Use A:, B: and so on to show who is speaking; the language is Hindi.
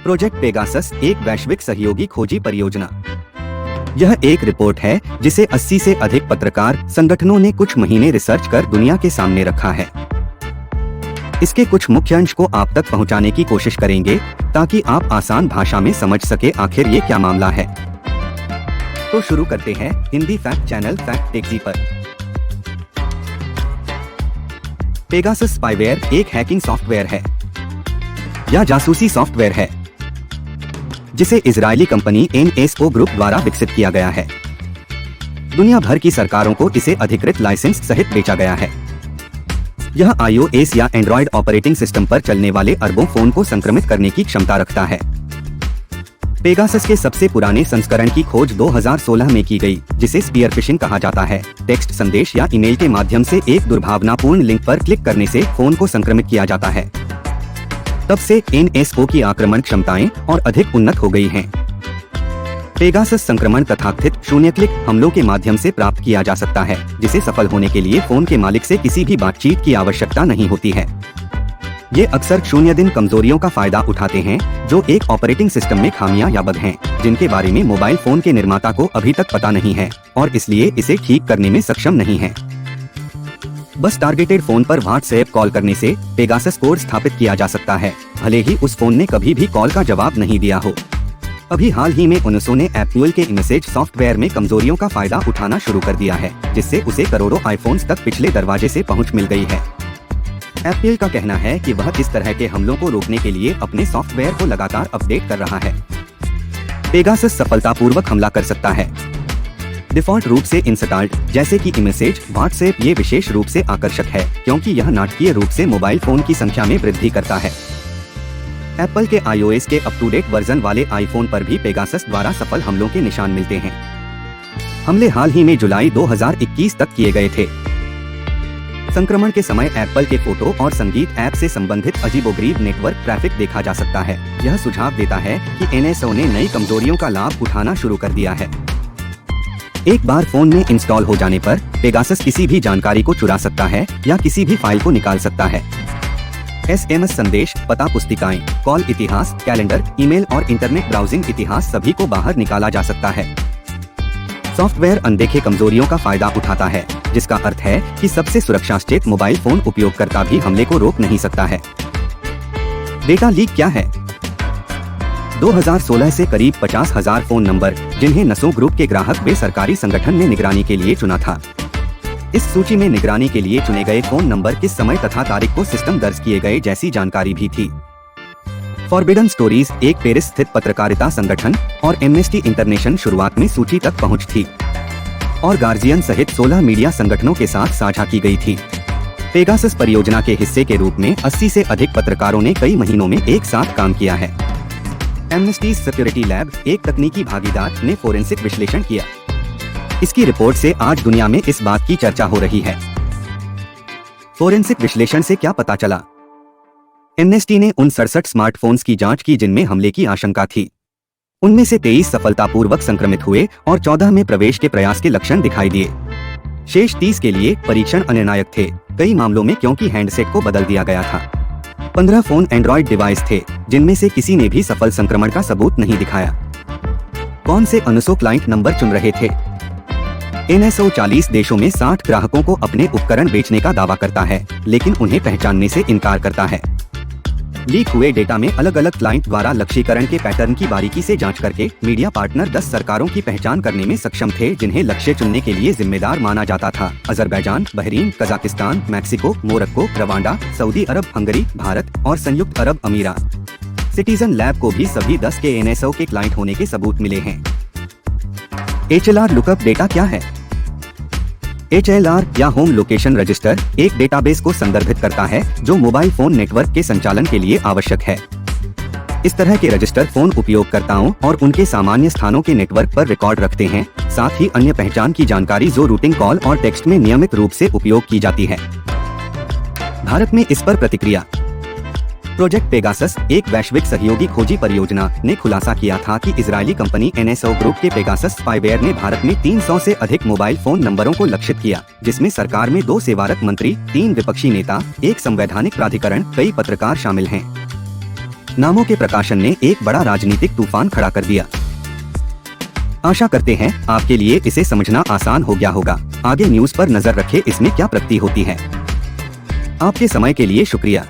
A: प्रोजेक्ट पेगासस एक वैश्विक सहयोगी खोजी परियोजना। यह एक रिपोर्ट है जिसे 80 से अधिक पत्रकार संगठनों ने कुछ महीने रिसर्च कर दुनिया के सामने रखा है। इसके कुछ मुख्य अंश को आप तक पहुंचाने की कोशिश करेंगे ताकि आप आसान भाषा में समझ सके आखिर ये क्या मामला है। तो शुरू करते हैं हिंदी फैक्ट चैनल फैक्ट टेक्जी पर। पेगासस स्पाईवेयर एक हैकिंग सॉफ्टवेयर है या जासूसी सॉफ्टवेयर है जिसे इजरायली कंपनी NSO ग्रुप द्वारा विकसित किया गया है। दुनिया भर की सरकारों को इसे अधिकृत लाइसेंस सहित बेचा गया है। यह iOS या एंड्रॉयड ऑपरेटिंग सिस्टम पर चलने वाले अरबों फोन को संक्रमित करने की क्षमता रखता है। पेगासस के सबसे पुराने संस्करण की खोज 2016 में की गई, जिसे स्पीयर फिशिंग कहा जाता है। टेक्स्ट संदेश या ईमेल के माध्यम से एक दुर्भावनापूर्ण लिंक पर क्लिक करने से फोन को संक्रमित किया जाता है। तब से NSO की आक्रमण क्षमताएं और अधिक उन्नत हो गई हैं। पेगासस संक्रमण तथाकथित शून्य क्लिक हमलों के माध्यम से प्राप्त किया जा सकता है, जिसे सफल होने के लिए फोन के मालिक से किसी भी बातचीत की आवश्यकता नहीं होती है। ये अक्सर शून्य दिन कमजोरियों का फायदा उठाते हैं जो एक ऑपरेटिंग सिस्टम में खामियां या बग हैं, जिनके बारे में मोबाइल फोन के निर्माता को अभी तक पता नहीं है और इसलिए इसे ठीक करने में सक्षम नहीं है। बस टारगेटेड फोन पर व्हाट्सएप कॉल करने से पेगासस कोड स्थापित किया जा सकता है, भले ही उस फोन ने कभी भी कॉल का जवाब नहीं दिया हो। अभी हाल ही में NSO ने एप्पल के इमेसेज सॉफ्टवेयर में कमजोरियों का फायदा उठाना शुरू कर दिया है, जिससे उसे करोड़ों आईफोन्स तक पिछले दरवाजे से पहुंच मिल गई है। एप्पल का कहना है कि वह इस तरह के हमलों को रोकने के लिए अपने सॉफ्टवेयर को लगातार अपडेट कर रहा है। पेगासस सफलतापूर्वक हमला कर सकता है। डिफॉल्ट रूप से इंस्टॉल्ड जैसे कि इमेसेज, व्हाट्सएप ये विशेष रूप से आकर्षक है क्योंकि यह नाटकीय रूप से मोबाइल फोन की संख्या में वृद्धि करता है। एप्पल के iOS के अप टू डेट वर्जन वाले आईफोन पर भी पेगासस द्वारा सफल हमलों के निशान मिलते हैं। हमले हाल ही में जुलाई 2021 तक किए गए थे। संक्रमण के समय एप्पल के फोटो और संगीत ऐप से संबंधित अजीबोगरीब नेटवर्क ट्रैफिक देखा जा सकता है। यह सुझाव देता है कि NSO ने नई कमजोरियों का लाभ उठाना शुरू कर दिया है। एक बार फोन में इंस्टॉल हो जाने पर पेगासस किसी भी जानकारी को चुरा सकता है या किसी भी फाइल को निकाल सकता है। SMS संदेश, पता पुस्तिकाएं, कॉल इतिहास, कैलेंडर, ईमेल और इंटरनेट ब्राउजिंग इतिहास सभी को बाहर निकाला जा सकता है। सॉफ्टवेयर अनदेखे कमजोरियों का फायदा उठाता है, जिसका अर्थ है कि सबसे सुरक्षासचेत मोबाइल फोन उपयोगकर्ता भी हमले को रोक नहीं सकता है। डेटा लीक क्या है? 2016 से करीब 50,000 फोन नंबर जिन्हें NSO ग्रुप के ग्राहक बेसरकारी संगठन ने निगरानी के लिए चुना था। इस सूची में निगरानी के लिए चुने गए फोन नंबर, किस समय तथा तारीख को सिस्टम दर्ज किए गए जैसी जानकारी भी थी। फॉरबिडन स्टोरीज एक पेरिस स्थित पत्रकारिता संगठन और एमनेस्टी इंटरनेशनल शुरुआत में सूची तक पहुंच थी और गार्जियन सहित 16 मीडिया संगठनों के साथ साझा की गई थी। पेगासस परियोजना के हिस्से के रूप में 80 से अधिक पत्रकारों ने कई महीनों में एक साथ काम किया है। एमनेस्टी सिक्योरिटी लैब एक तकनीकी भागीदार ने फोरेंसिक विश्लेषण किया। इसकी रिपोर्ट से आज दुनिया में इस बात की चर्चा हो रही है। फोरेंसिक विश्लेषण से क्या पता चला? एमनेस्टी ने उन 67 स्मार्टफोन्स की जांच की जिनमें हमले की आशंका थी। उनमें से 23 सफलतापूर्वक संक्रमित हुए और 14 में प्रवेश के प्रयास के लक्षण दिखाई दिए। शेष 30 के लिए परीक्षण अनिर्णायक थे, कई मामलों में क्योंकि हैंडसेट को बदल दिया गया था। 15 फोन एंड्रॉयड डिवाइस थे जिनमें से किसी ने भी सफल संक्रमण का सबूत नहीं दिखाया। कौन से NSO क्लाइंट नंबर चुन रहे थे? NSO 40 देशों में 60 ग्राहकों को अपने उपकरण बेचने का दावा करता है, लेकिन उन्हें पहचानने से इनकार करता है। लीक हुए डेटा में अलग अलग क्लाइंट द्वारा लक्ष्यीकरण के पैटर्न की बारीकी से जांच करके मीडिया पार्टनर 10 सरकारों की पहचान करने में सक्षम थे जिन्हें लक्ष्य चुनने के लिए जिम्मेदार माना जाता था। Azerbaijan, Bahrain, Kazakhstan, Mexico, Morocco, Rwanda, Saudi Arab, Hungary, Bharat और संयुक्त अरब अमीरात। सिटीजन लैब को भी सभी 10 के NSO के क्लाइंट होने के सबूत मिले हैं। HLR लुकअप डेटा क्या है? HLR या होम लोकेशन रजिस्टर एक डेटाबेस को संदर्भित करता है जो मोबाइल फोन नेटवर्क के संचालन के लिए आवश्यक है। इस तरह के रजिस्टर फोन उपयोगकर्ताओं और उनके सामान्य स्थानों के नेटवर्क पर रिकॉर्ड रखते हैं, साथ ही अन्य पहचान की जानकारी जो रूटिंग, कॉल और टेक्स्ट में नियमित रूप से उपयोग की जाती है। भारत में इस पर प्रतिक्रिया। प्रोजेक्ट पेगासस एक वैश्विक सहयोगी खोजी परियोजना ने खुलासा किया था कि इजरायली कंपनी NSO ग्रुप के पेगासस स्पाईवेयर ने भारत में 300 से अधिक मोबाइल फोन नंबरों को लक्षित किया, जिसमें सरकार में 2 सेवारत मंत्री, 3 विपक्षी नेता, 1 संवैधानिक प्राधिकरण, कई पत्रकार शामिल हैं। नामों के प्रकाशन ने एक बड़ा राजनीतिक तूफान खड़ा कर दिया। आशा करते हैं आपके लिए इसे समझना आसान हो गया होगा। आगे न्यूज पर नजर रखें, इसमें क्या प्रगति होती है। आपके समय के लिए शुक्रिया।